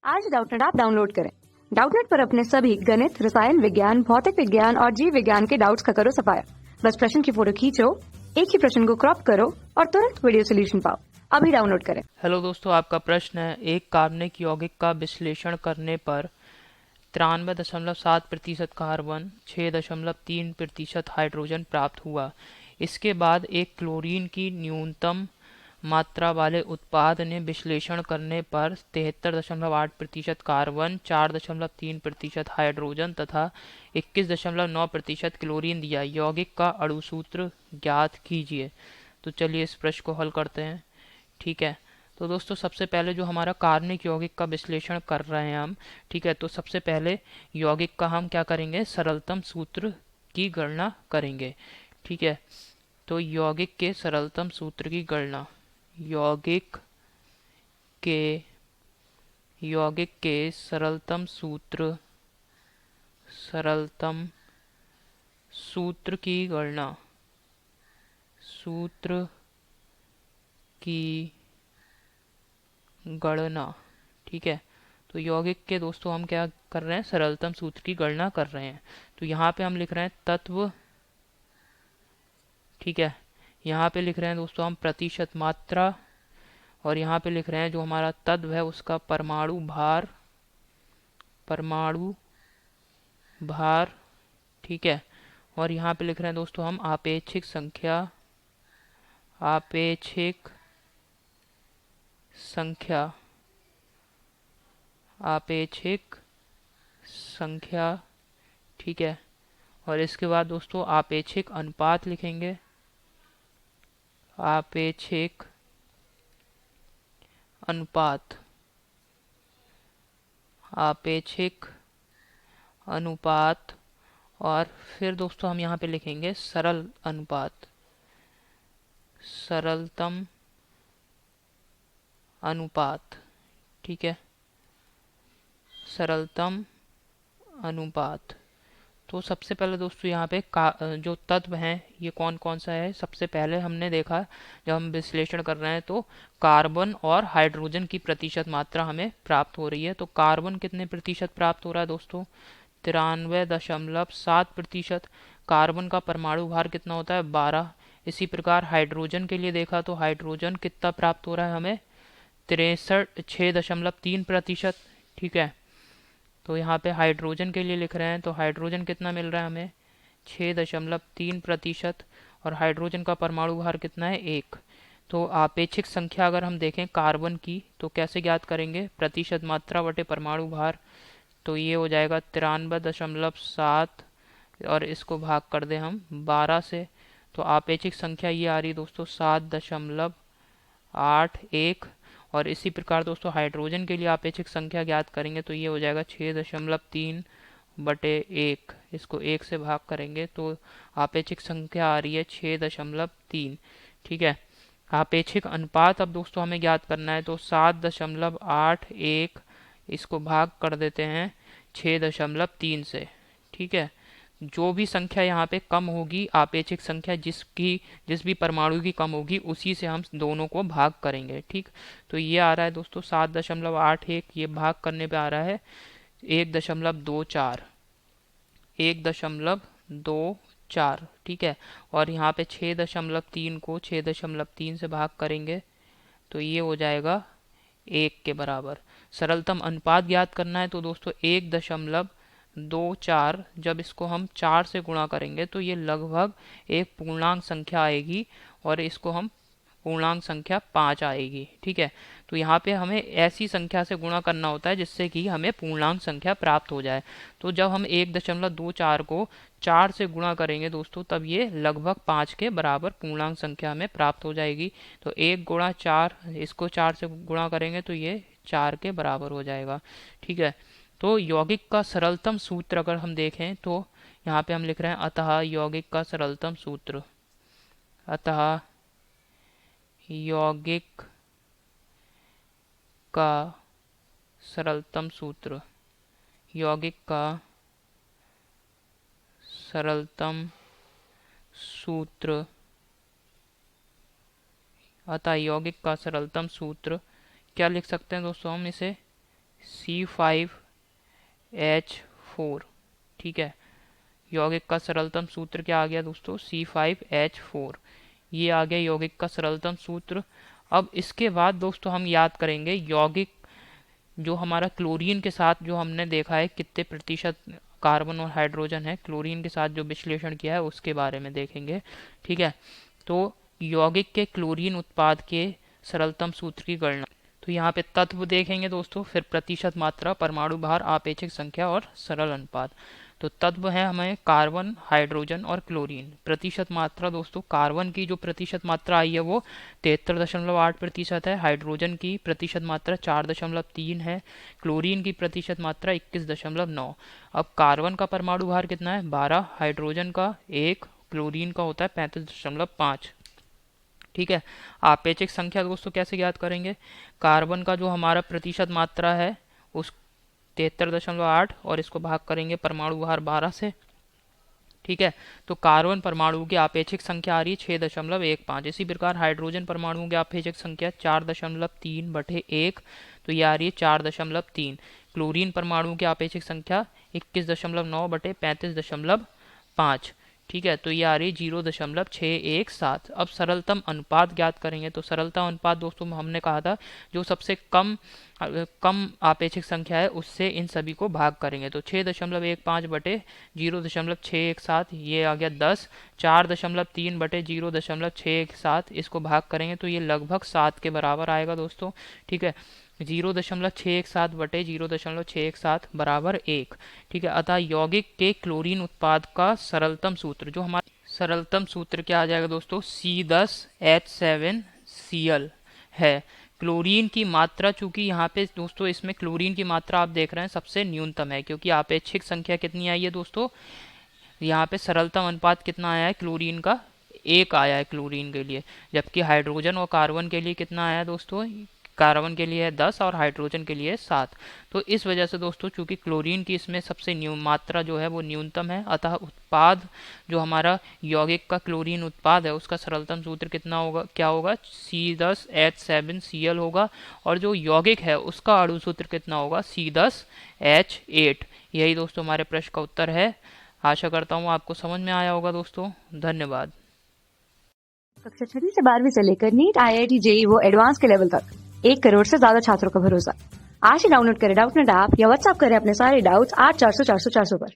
आज Doubtnut app download करें। Doubtnut पर अपने सभी गणित, रसायन विज्ञान, भौतिक विज्ञान और जीव विज्ञान के डाउट्स का करो सफाया। बस प्रश्न की फोटो खींचो, एक ही प्रश्न को क्रॉप करो और तुरंत वीडियो सोल्यूशन पाओ। अभी डाउनलोड करें। हेलो दोस्तों, आपका प्रश्न है, एक कार्बनिक यौगिक का विश्लेषण करने पर 93.7% कार्बन, 6.3% हाइड्रोजन प्राप्त हुआ। इसके बाद एक क्लोरीन की न्यूनतम मात्रा वाले उत्पाद ने विश्लेषण करने पर 73.8% कार्बन, 4.3% हाइड्रोजन तथा 21.9% क्लोरीन दिया। यौगिक का अणुसूत्र ज्ञात कीजिए। तो चलिए इस प्रश्न को हल करते हैं। ठीक है, तो दोस्तों सबसे पहले जो हमारा कार्बनिक यौगिक का विश्लेषण कर रहे हैं हम, ठीक है, तो सबसे पहले यौगिक का हम क्या करेंगे, सरलतम सूत्र की गणना करेंगे। ठीक है, तो यौगिक के सरलतम सूत्र की गणना, यौगिक के सरलतम सूत्र की गणना, सूत्र की गणना। ठीक है, तो यौगिक के दोस्तों हम क्या कर रहे हैं, सरलतम सूत्र की गणना कर रहे हैं। तो यहाँ पे हम लिख रहे हैं तत्व, ठीक है, यहाँ पे लिख रहे हैं दोस्तों हम प्रतिशत मात्रा, और यहाँ पे लिख रहे हैं जो हमारा तत्व है उसका परमाणु भार। ठीक है, और यहाँ पे लिख रहे हैं दोस्तों हम आपेक्षिक संख्या। ठीक है, और इसके बाद दोस्तों आपेक्षिक अनुपात लिखेंगे, आपेक्षिक अनुपात, और फिर दोस्तों हम यहाँ पे लिखेंगे सरलतम अनुपात। ठीक है, सरलतम अनुपात। तो सबसे पहले दोस्तों यहाँ पे जो तत्व हैं ये कौन कौन सा है। सबसे पहले हमने देखा, जब हम विश्लेषण कर रहे हैं तो कार्बन और हाइड्रोजन की प्रतिशत मात्रा हमें प्राप्त हो रही है। तो कार्बन कितने प्रतिशत प्राप्त हो रहा है दोस्तों, 93.7%। कार्बन का परमाणु भार कितना होता है, 12। इसी प्रकार हाइड्रोजन के लिए देखा तो हाइड्रोजन कितना प्राप्त हो रहा है हमें, 6.3%। ठीक है, तो यहाँ पे हाइड्रोजन के लिए लिख रहे हैं तो हाइड्रोजन कितना मिल रहा है हमें, 6.3%। और हाइड्रोजन का परमाणु भार कितना है, 1। तो आपेक्षिक संख्या अगर हम देखें कार्बन की तो कैसे ज्ञात करेंगे, प्रतिशत मात्रा बटे परमाणु भार। तो ये हो जाएगा 93.7, और इसको भाग कर दें हम 12 से, तो आपेक्षिक संख्या ये आ रही दोस्तों 7.81। और इसी प्रकार दोस्तों हाइड्रोजन के लिए आपेक्षिक संख्या ज्ञात करेंगे तो ये हो जाएगा 6.3/1। इसको 1 से भाग करेंगे तो आपेक्षिक संख्या आ रही है 6.3। ठीक है, आपेक्षिक अनुपात अब दोस्तों हमें ज्ञात करना है, तो 7.81 इसको भाग कर देते हैं 6.3 से। ठीक है, जो भी संख्या यहाँ पे कम होगी, आपेक्षिक संख्या जिस भी परमाणु की कम होगी उसी से हम दोनों को भाग करेंगे। ठीक, तो ये आ रहा है दोस्तों 7.81, ये भाग करने पे आ रहा है 1.24, 1.24। ठीक है, और यहाँ पे 6.3 को 6.3 से भाग करेंगे तो ये हो जाएगा 1 के बराबर। सरलतम अनुपात ज्ञात करना है तो दोस्तों 1.24, जब इसको हम 4 से गुणा करेंगे तो ये लगभग एक पूर्णांक संख्या आएगी, और इसको हम पूर्णांक संख्या 5 आएगी। ठीक है, तो यहाँ पे हमें ऐसी संख्या से गुणा करना होता है जिससे कि हमें पूर्णांक संख्या प्राप्त हो जाए। तो जब हम 1.24 को 4 से गुणा करेंगे दोस्तों तब ये लगभग 5 के बराबर पूर्णांक संख्या हमें प्राप्त हो जाएगी। तो 1 गुणा 4, इसको 4 से गुणा करेंगे तो ये 4 के बराबर हो जाएगा। ठीक है, तो यौगिक का सरलतम सूत्र अगर हम देखें तो यहाँ पे हम लिख रहे हैं अतः यौगिक का सरलतम सूत्र, अतः यौगिक का सरलतम सूत्र, यौगिक का सरलतम सूत्र, अतः यौगिक का सरलतम सूत्र क्या लिख सकते हैं दोस्तों हम इसे, C5H4। ठीक है, यौगिक का सरलतम सूत्र क्या आ गया दोस्तों? C5H4। ये आ गया यौगिक का सरलतम सूत्र। अब इसके बाद दोस्तों हम याद करेंगे यौगिक जो हमारा क्लोरीन के साथ जो हमने देखा है कितने प्रतिशत कार्बन और हाइड्रोजन है, क्लोरीन के साथ जो विश्लेषण किया है उसके बारे में देखेंगे। ठीक है, तो यौगिक के क्लोरीन उत्पाद के सरलतम सूत्र की गणना। तो यहाँ पे तत्व देखेंगे दोस्तों, फिर प्रतिशत मात्रा, परमाणु भार, आपेक्षिक संख्या और सरल अनुपात। तो तत्व है हमें कार्बन, हाइड्रोजन और क्लोरीन। प्रतिशत मात्रा दोस्तों, कार्बन की जो प्रतिशत मात्रा आई है वो 73.8% है, हाइड्रोजन की प्रतिशत मात्रा 4.3 है, क्लोरीन की प्रतिशत मात्रा 21.9। अब कार्बन का परमाणु भार कितना है? 12, हाइड्रोजन का 1, क्लोरीन का होता है 35.5। ठीक है, आपेक्षिक संख्या दोस्तों कैसे ज्ञात करेंगे? कार्बन का जो हमारा प्रतिशत मात्रा है उस 73.8 और इसको भाग करेंगे परमाणु भार 12 से। ठीक है, तो कार्बन परमाणु की आपेक्षिक संख्या आ रही है 6.15। इसी प्रकार हाइड्रोजन परमाणुओं की आपेक्षिक संख्या 4.3/1, तो ये आ रही है 4.3। क्लोरीन परमाणु की आपेक्षिक संख्या 21.9/35.5। ठीक है, तो ये आ रही है 0.617। अब सरलतम अनुपात ज्ञात करेंगे। तो सरलतम अनुपात दोस्तों हमने कहा था जो सबसे कम आपेक्षिक संख्या है उससे इन सभी को भाग करेंगे। तो 6.15/0.617 ये आ गया 10, 4.3/0.617 इसको भाग करेंगे तो ये लगभग 7 के बराबर आएगा दोस्तों। ठीक है, 0.617/0.617 बराबर 1। ठीक है, अतः यौगिक के क्लोरीन उत्पाद का सरलतम सूत्र, जो हमारा सरलतम सूत्र क्या आ जाएगा दोस्तों? C10H7Cl है। क्लोरीन की मात्रा, चूंकि यहाँ पे दोस्तों इसमें क्लोरीन की मात्रा आप देख रहे हैं सबसे न्यूनतम है, क्योंकि आपेक्षिक संख्या कितनी आई है दोस्तों? यहाँ पे सरलतम अनुपात कितना आया है क्लोरीन का? 1 आया है क्लोरीन के लिए, जबकि हाइड्रोजन और कार्बन के लिए कितना आया है दोस्तों? कार्बन के लिए है 10 और हाइड्रोजन के लिए 7। तो इस वजह से दोस्तों चूंकि क्लोरीन की इसमें सबसे मात्रा जो है वो न्यूनतम है, अतः उत्पाद जो हमारा यौगिक का क्लोरीन उत्पाद है उसका सरलतम सूत्र कितना होगा? क्या होगा? C10H7Cl होगा। और जो यौगिक है उसका अणु सूत्र कितना होगा? C10H8। यही दोस्तों हमारे प्रश्न का उत्तर है। आशा करता हूँ आपको समझ में आया होगा दोस्तों। धन्यवाद। कक्षा 6 से 12वीं से लेकर नीट, IIT, JEE वो एडवांस के लेवल तक 1 करोड़ से ज्यादा छात्रों का भरोसा। आज ही डाउनलोड करें डाउटनेट ऐप या व्हाट्सएप करें अपने सारे डाउट्स 8400 400 400 पर।